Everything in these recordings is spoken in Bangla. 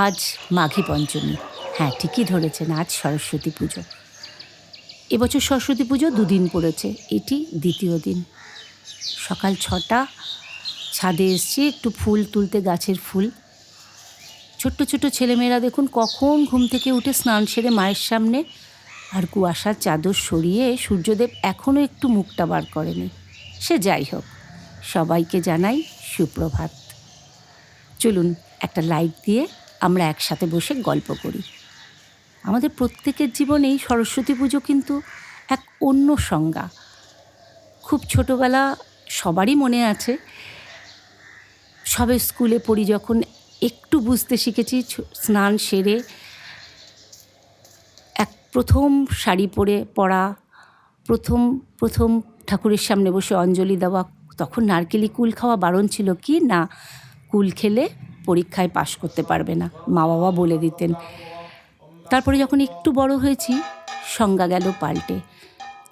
আজ মাঘী পঞ্চমী। হ্যাঁ, ঠিকই ধরেছেন, আজ সরস্বতী পুজো। এবছর সরস্বতী পুজো দুদিন পড়েছে, এটি দ্বিতীয় দিন। সকাল 6টা, ছাদে এসছি একটু ফুল তুলতে, গাছের ফুল। ছোট্ট ছোট্ট ছেলেমেয়েরা দেখুন কখন ঘুম থেকে উঠে স্নান সেরে মায়ের সামনে, আর কুয়াশার চাদর সরিয়ে সূর্যদেব এখনও একটু মুখটা বার করেনি। সে যাই হোক, সবাইকে জানাই সুপ্রভাত। চলুন একটা লাইট দিয়ে আমরা একসাথে বসে গল্প করি। আমাদের প্রত্যেকের জীবনেই সরস্বতী পুজো কিন্তু এক অন্য সংজ্ঞা। খুব ছোটোবেলা সবারই মনে আছে, সবে স্কুলে পড়ি যখন একটু বুঝতে শিখেছি, স্নান সেরে প্রথম শাড়ি পরা, প্রথম ঠাকুরের সামনে বসে অঞ্জলি দেওয়া। তখন নারকেলি কুল খাওয়া বারণ ছিল, কি না কুল খেলে পরীক্ষায় পাশ করতে পারবে না, মা বাবা বলে দিতেন। তারপরে যখন একটু বড় হয়েছি, সংজ্ঞা গেল পাল্টে।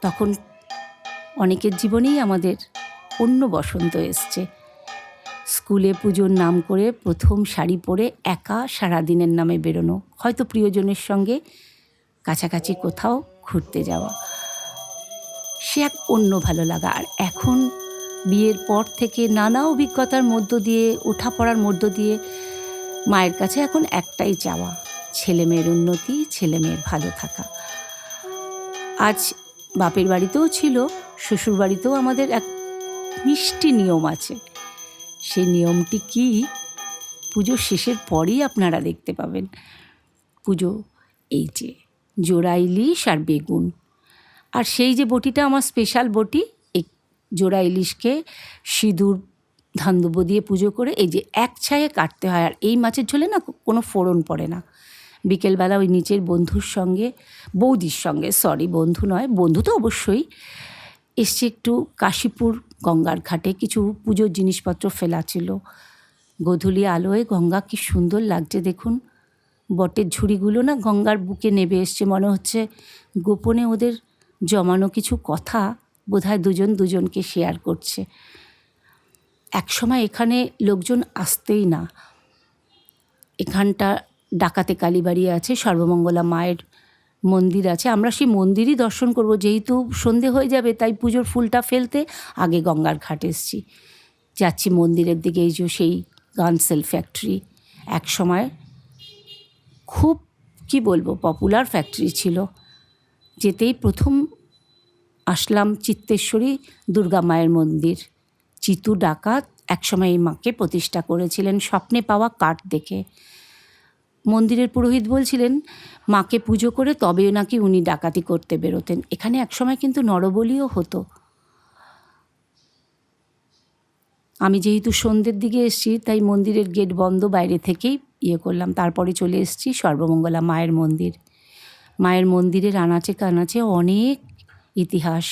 তখন অনেকের জীবনেই আমাদের অন্য বসন্ত এসছে। স্কুলে পুজোর নাম করে প্রথম শাড়ি পরে একা সারাদিনের নামে বেরোনো, হয়তো প্রিয়জনের সঙ্গে কাছাকাছি কোথাও ঘুরতে যাওয়া, সে এক অন্য ভালো লাগা। আর এখন বিয়ের পর থেকে নানা অভিজ্ঞতার মধ্য দিয়ে, ওঠাপড়ার মধ্য দিয়ে মায়ের কাছে এখন একটাই চাওয়া, ছেলেমেয়ের উন্নতি, ছেলেমেয়ের ভালো থাকা। আজ বাপের বাড়িতেও ছিল, শ্বশুর বাড়িতেও আমাদের এক মিষ্টি নিয়ম আছে। সেই নিয়মটি কি, পুজো শেষের পরেই আপনারা দেখতে পাবেন। পুজো এই যে জোড়া ইলিশ আর বেগুন, আর সেই যে বটিটা আমার স্পেশাল বটি, এই জোড়া ইলিশকে সিঁদুর ধান দুব্বো দিয়ে পুজো করে এই যে এক ছায়ে কাটতে হয়। আর এই মাছের ঝোলে না কোনো ফোড়ন পড়ে না। বিকেলবেলা ওই নিচের বন্ধুর সঙ্গে, বৌদির সঙ্গে, বন্ধু নয়, বন্ধু তো অবশ্যই, এসছে একটু কাশীপুর গঙ্গার ঘাটে, কিছু পুজোর জিনিসপত্র ফেলা ছিল। গোধূলি আলোয় গঙ্গা কি সুন্দর লাগছে দেখুন। বটের ঝুড়িগুলো না গঙ্গার বুকে নেবে এসছে, মনে হচ্ছে গোপনে ওদের জমানো কিছু কথা বোধহয় দুজন দুজনকে শেয়ার করছে। একসময় এখানে লোকজন আসতেই না। এখানটা ডাকাতে কালীবাড়ি আছে, সর্বমঙ্গলা মায়ের মন্দির আছে। আমরা সেই মন্দিরই দর্শন করব, যেহেতু সন্ধে হয়ে যাবে, তাই পুজোর ফুলটা ফেলতে আগে গঙ্গার ঘাট এসছি। যাচ্ছি মন্দিরের দিকে। এই যে সেই গানসেল ফ্যাক্টরি, এক সময় খুব কি বলবো পপুলার ফ্যাক্টরি ছিল। যেতেই প্রথম আসলাম চিত্তেশ্বরী দুর্গা মায়ের মন্দির। চিতু ডাকাত একসময় এই মাকে প্রতিষ্ঠা করেছিলেন স্বপ্নে পাওয়া কাঠ দেখে। মন্দিরের পুরোহিত বলছিলেন মাকে পুজো করে তবেও নাকি উনি ডাকাতি করতে বেরোতেন। এখানে একসময় কিন্তু নরবলিও হতো। আমি যেহেতু সন্ধ্যের দিকে এসেছি, তাই মন্দিরের গেট বন্ধ, বাইরে থেকেই করলাম। তারপরে চলে এসেছি সর্বমঙ্গলা মায়ের মন্দির। মায়ের মন্দিরের আনাচে কানাচে অনেক ইতিহাস।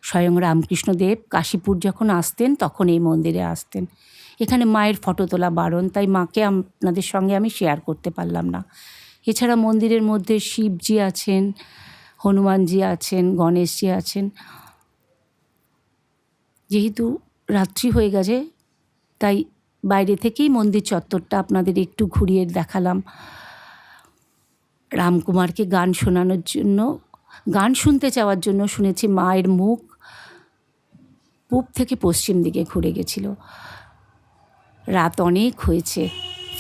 স্বয়ং রামকৃষ্ণদেব কাশীপুর যখন আসতেন, তখন এই মন্দিরে আসতেন। এখানে মায়ের ফটো তোলা বারণ, তাই মাকে আপনাদের সঙ্গে আমি শেয়ার করতে পারলাম না। এছাড়া মন্দিরের মধ্যে শিবজি আছেন, হনুমানজি আছেন, গণেশজি আছেন। যেহেতু রাত্রি হয়ে গেছে, তাই বাইরে থেকেই মন্দির চত্বরটা আপনাদের একটু ঘুরিয়ে দেখালাম। রামকুমারকে গান শোনানোর জন্য, গান শুনতে চাওয়ার জন্য শুনেছি মায়ের মুখ পূব থেকে পশ্চিম দিকে ঘুরে গেছিল। রাত অনেক হয়েছে,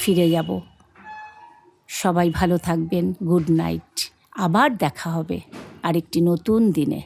ফিরে যাব। সবাই ভালো থাকবেন, গুড নাইট। আবার দেখা হবে আরেকটি নতুন দিনে।